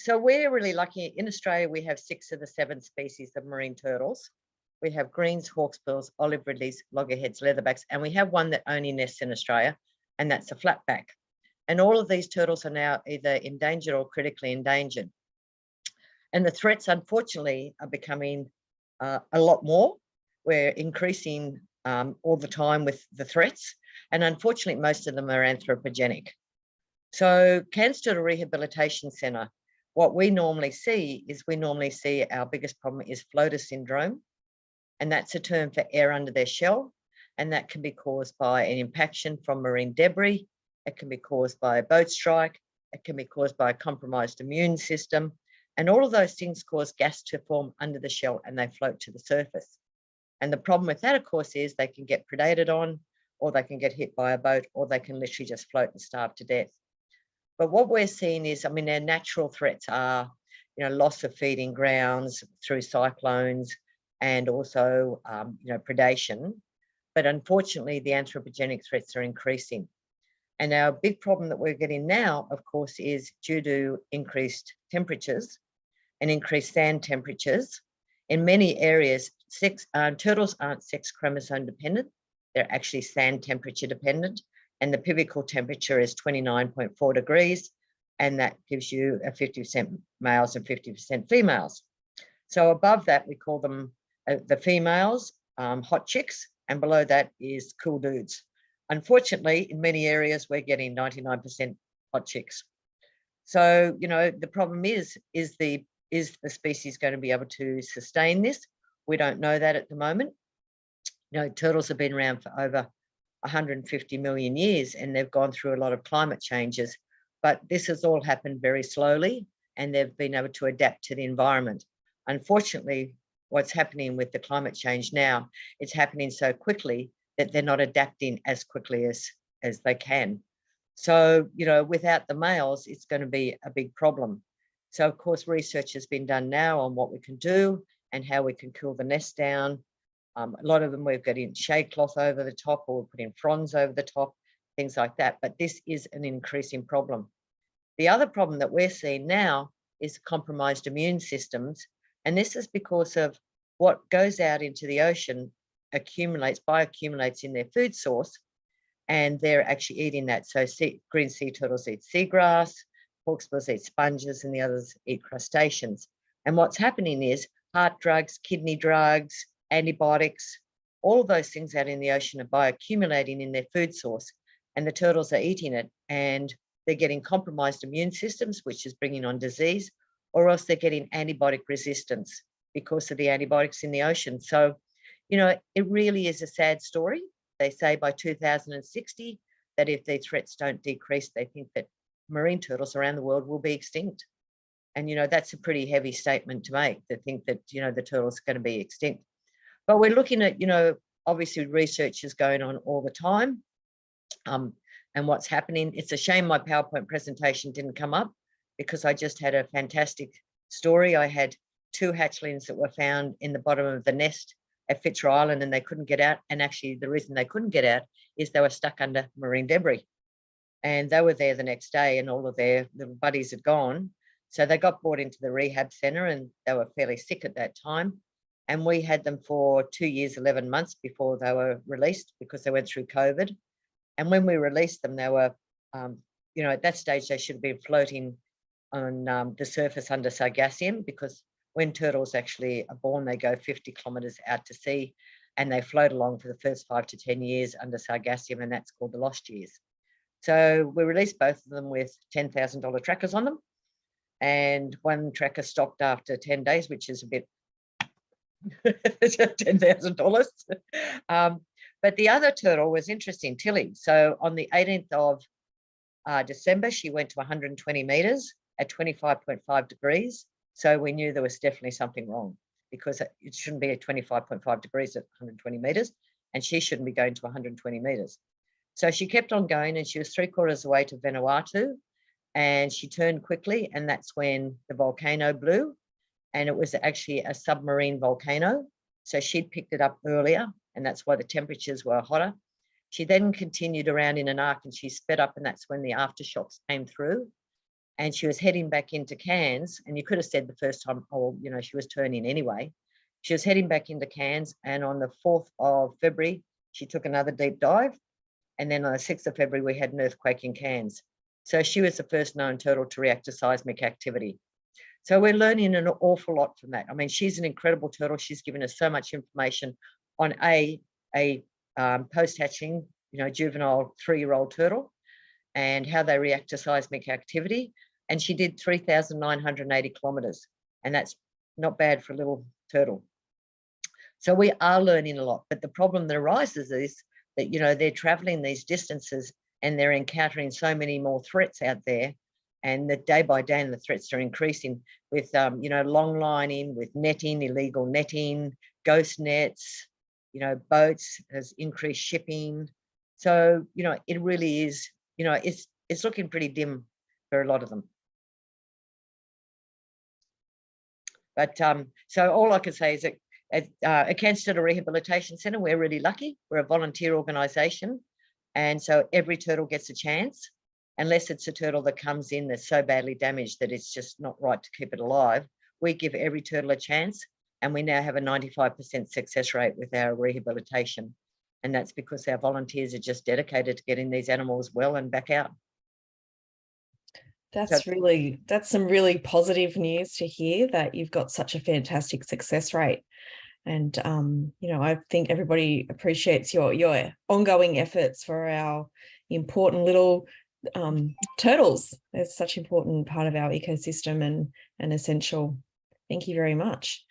So we're really lucky. In Australia, we have 6 of the 7 species of marine turtles. We have greens, hawksbills, olive ridleys, loggerheads, leatherbacks, and we have one that only nests in Australia, and that's a flatback. And all of these turtles are now either endangered or critically endangered. And the threats, unfortunately, are becoming a lot more. We're increasing all the time with the threats, and unfortunately, most of them are anthropogenic. So Cairns Turtle Rehabilitation Centre, what we normally see is our biggest problem is floater syndrome, and that's a term for air under their shell, and that can be caused by an impaction from marine debris. It can be caused by a boat strike. It can be caused by a compromised immune system, and all of those things cause gas to form under the shell and they float to the surface. And the problem with that, of course, is they can get predated on, or they can get hit by a boat, or they can literally just float and starve to death. But what we're seeing is, I mean, their natural threats are, loss of feeding grounds through cyclones and also, predation. But unfortunately, the anthropogenic threats are increasing. And our big problem that we're getting now, of course, is due to increased temperatures and increased sand temperatures. In many areas, turtles aren't sex chromosome dependent. They're actually sand temperature dependent. And the pivotal temperature is 29.4 degrees, and that gives you a 50% males and 50% females. So above that, we call them the females, hot chicks, and below that is cool dudes. Unfortunately, in many areas, we're getting 99% hot chicks. So, the problem is the species going to be able to sustain this? We don't know that at the moment. Turtles have been around for over 150 million years, and they've gone through a lot of climate changes, but this has all happened very slowly, and they've been able to adapt to the environment. Unfortunately, what's happening with the climate change now, it's happening so quickly that they're not adapting as quickly as they can. So, without the males, it's going to be a big problem. So, of course, research has been done now on what we can do and how we can cool the nest down. A lot of them we're getting shade cloth over the top, or we're putting fronds over the top, things like that. But this is an increasing problem. The other problem that we're seeing now is compromised immune systems. And this is because of what goes out into the ocean bioaccumulates in their food source, and they're actually eating that. So green sea turtles eat seagrass, hawksbills eat sponges, and the others eat crustaceans. And what's happening is heart drugs, kidney drugs, antibiotics, all of those things out in the ocean are bioaccumulating in their food source, and the turtles are eating it, and they're getting compromised immune systems, which is bringing on disease, or else they're getting antibiotic resistance because of the antibiotics in the ocean. So, it really is a sad story. They say by 2060 that if their threats don't decrease, they think that marine turtles around the world will be extinct. And, that's a pretty heavy statement to make, to think that, the turtles are going to be extinct. But we're looking at, obviously research is going on all the time, and what's happening. It's a shame my PowerPoint presentation didn't come up, because I just had a fantastic story. I had 2 hatchlings that were found in the bottom of the nest at Fitzroy Island, and they couldn't get out. And actually the reason they couldn't get out is they were stuck under marine debris. And they were there the next day, and all of their little buddies had gone. So they got brought into the rehab centre, and they were fairly sick at that time. And we had them for 2 years, 11 months before they were released, because they went through COVID. And when we released them, they were, at that stage, they should have been floating on the surface under Sargassum, because when turtles actually are born, they go 50 kilometres out to sea, and they float along for the first 5 to 10 years under Sargassum, and that's called the lost years. So we released both of them with $10,000 trackers on them, and one tracker stopped after 10 days, which is a bit $10,000. But the other turtle was interesting, Tilly. So on the 18th of December, she went to 120 meters at 25.5 degrees. So we knew there was definitely something wrong, because it shouldn't be at 25.5 degrees at 120 meters, and she shouldn't be going to 120 meters. So she kept on going, and she was 3/4 of the way to Vanuatu, and she turned quickly, and that's when the volcano blew, and it was actually a submarine volcano. So she'd picked it up earlier, and that's why the temperatures were hotter. She then continued around in an arc, and she sped up, and that's when the aftershocks came through. and she was heading back into Cairns, and you could have said the first time, oh, you know, she was turning anyway. She was heading back into Cairns, and on the 4th of February, she took another deep dive. And then on the 6th of February, we had an earthquake in Cairns. So she was the first known turtle to react to seismic activity. So we're learning an awful lot from that. I mean, she's an incredible turtle. She's given us so much information on a post-hatching, you know, juvenile 3-year-old turtle and how they react to seismic activity. And she did 3,980 kilometers, and that's not bad for a little turtle. So we are learning a lot, but the problem that arises is that, you know, they're traveling these distances and they're encountering so many more threats out there, and that day by day the threats are increasing with, you know, long lining, with netting, illegal netting, ghost nets, you know, boats, has increased shipping. So, you know, it really is, you know, it's looking pretty dim for a lot of them. But so all I can say is that at Cairns Turtle Rehabilitation Centre, we're really lucky. We're a volunteer organisation, and so every turtle gets a chance, unless it's a turtle that comes in that's so badly damaged that it's just not right to keep it alive. We give every turtle a chance, and we now have a 95% success rate with our rehabilitation, and that's because our volunteers are just dedicated to getting these animals well and back out. That's some really positive news to hear, that you've got such a fantastic success rate. And, you know, I think everybody appreciates your ongoing efforts for our important little turtles. They're such an important part of our ecosystem and essential. Thank you very much.